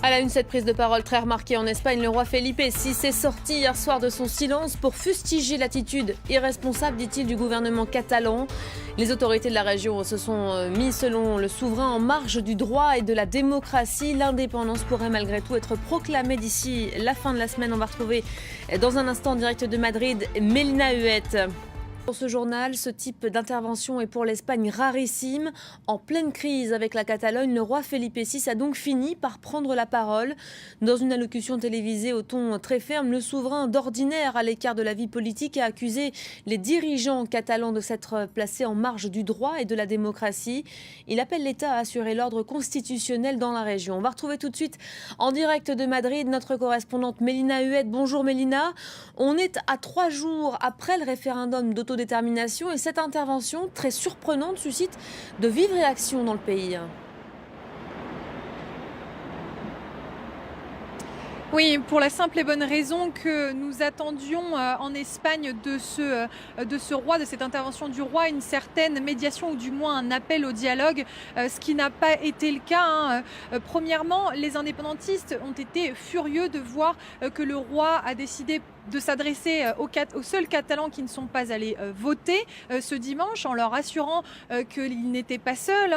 À la une, cette prise de parole très remarquée en Espagne, le roi Felipe VI est sorti hier soir de son silence pour fustiger l'attitude irresponsable, dit-il, du gouvernement catalan. Les autorités de la région se sont mis, selon le souverain, en marge du droit et de la démocratie. L'indépendance pourrait malgré tout être proclamée d'ici la fin de la semaine. On va retrouver dans un instant en direct de Madrid Mélina Huette. Pour ce journal, ce type d'intervention est pour l'Espagne rarissime. En pleine crise avec la Catalogne, le roi Felipe VI a donc fini par prendre la parole. Dans une allocution télévisée au ton très ferme, le souverain, d'ordinaire à l'écart de la vie politique, a accusé les dirigeants catalans de s'être placés en marge du droit et de la démocratie. Il appelle l'État à assurer l'ordre constitutionnel dans la région. On va retrouver tout de suite en direct de Madrid notre correspondante Mélina Huette. Bonjour Mélina. On est à 3 jours après le référendum d'autodétermination et cette intervention très surprenante suscite de vives réactions dans le pays. Oui, pour la simple et bonne raison que nous attendions en Espagne de ce roi, de cette intervention du roi, une certaine médiation ou du moins un appel au dialogue, ce qui n'a pas été le cas. Premièrement, les indépendantistes ont été furieux de voir que le roi a décidé de s'adresser aux seuls Catalans qui ne sont pas allés voter ce dimanche, en leur assurant qu'ils n'étaient pas seuls.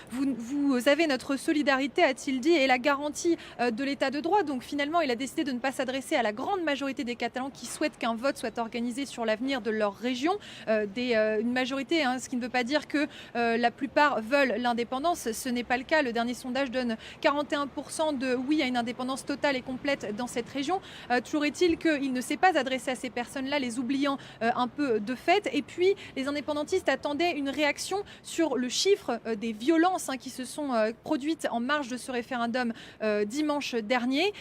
Vous avez notre solidarité, a-t-il dit, et la garantie de l'état de droit. Donc finalement, il a décidé de ne pas s'adresser à la grande majorité des Catalans qui souhaitent qu'un vote soit organisé sur l'avenir de leur région. Une majorité, ce qui ne veut pas dire que la plupart veulent l'indépendance. Ce n'est pas le cas. Le dernier sondage donne 41% de oui à une indépendance totale et complète dans cette région. Toujours est-il qu'il ne s'est pas adressé à ces personnes-là, les oubliant un peu de fait. Et puis, les indépendantistes attendaient une réaction sur le chiffre des violences qui se sont produites en marge de ce référendum dimanche dernier.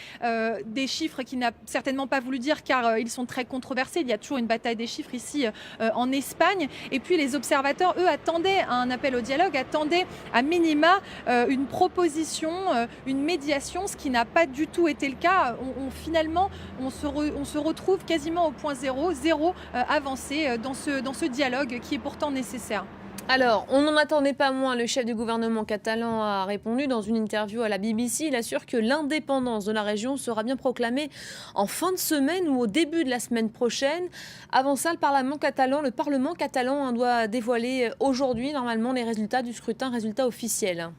Des chiffres qu'il n'a certainement pas voulu dire car ils sont très controversés. Il y a toujours une bataille des chiffres ici en Espagne. Et puis, les observateurs, eux, attendaient un appel au dialogue, attendaient à minima une proposition, une médiation, ce qui n'a pas du tout été le cas. Finalement, on se retrouve quasiment au point zéro avancé dans ce dialogue qui est pourtant nécessaire. Alors, on n'en attendait pas moins. Le chef du gouvernement catalan a répondu dans une interview à la BBC. Il assure que l'indépendance de la région sera bien proclamée en fin de semaine ou au début de la semaine prochaine. Avant ça, le Parlement catalan doit dévoiler aujourd'hui, normalement, les résultats du scrutin, résultats officiels.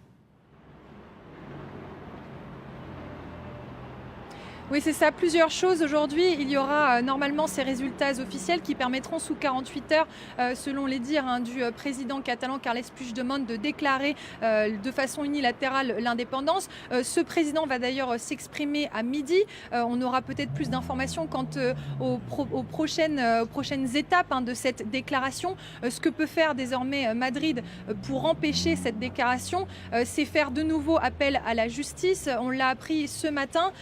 Oui, c'est ça. Plusieurs choses. Aujourd'hui, il y aura normalement ces résultats officiels qui permettront sous 48 heures, selon les dires du président catalan Carles Puigdemont, de déclarer de façon unilatérale l'indépendance. Ce président va d'ailleurs s'exprimer à midi. On aura peut-être plus d'informations quant aux prochaines étapes de cette déclaration. Ce que peut faire désormais Madrid pour empêcher cette déclaration, c'est faire de nouveau appel à la justice. On l'a appris ce matin.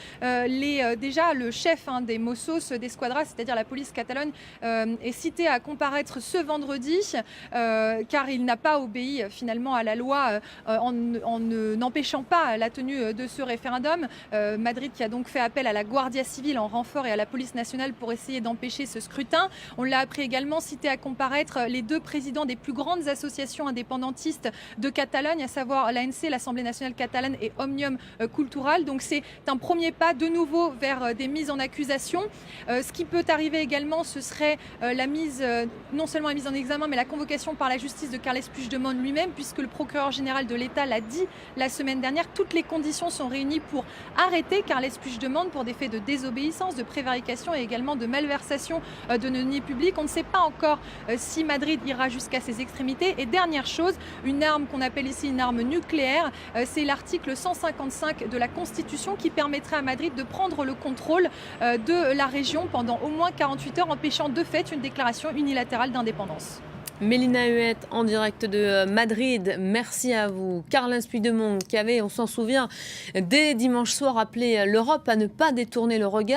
Déjà, le chef des Mossos d'Esquadra, c'est-à-dire la police catalane, est cité à comparaître ce vendredi, car il n'a pas obéi finalement à la loi en n'empêchant pas la tenue de ce référendum. Madrid qui a donc fait appel à la Guardia Civile en renfort et à la police nationale pour essayer d'empêcher ce scrutin. On l'a appris également, cité à comparaître les deux présidents des plus grandes associations indépendantistes de Catalogne, à savoir l'ANC, l'Assemblée nationale catalane, et Òmnium Cultural. Donc c'est un premier pas de nouveau vers des mises en accusation. Ce qui peut arriver également, ce serait non seulement la mise en examen, mais la convocation par la justice de Carles Puigdemont lui-même, puisque le procureur général de l'État l'a dit la semaine dernière. Toutes les conditions sont réunies pour arrêter Carles Puigdemont pour des faits de désobéissance, de prévarication et également de malversation de deniers publics. On ne sait pas encore si Madrid ira jusqu'à ces extrémités. Et dernière chose, une arme qu'on appelle ici une arme nucléaire, c'est l'article 155 de la Constitution qui permettrait à Madrid de prendre le contrôle de la région pendant au moins 48 heures, empêchant de fait une déclaration unilatérale d'indépendance. Mélina Huette en direct de Madrid, merci à vous. Carles Puigdemont qui avait, on s'en souvient, dès dimanche soir appelé l'Europe à ne pas détourner le regard.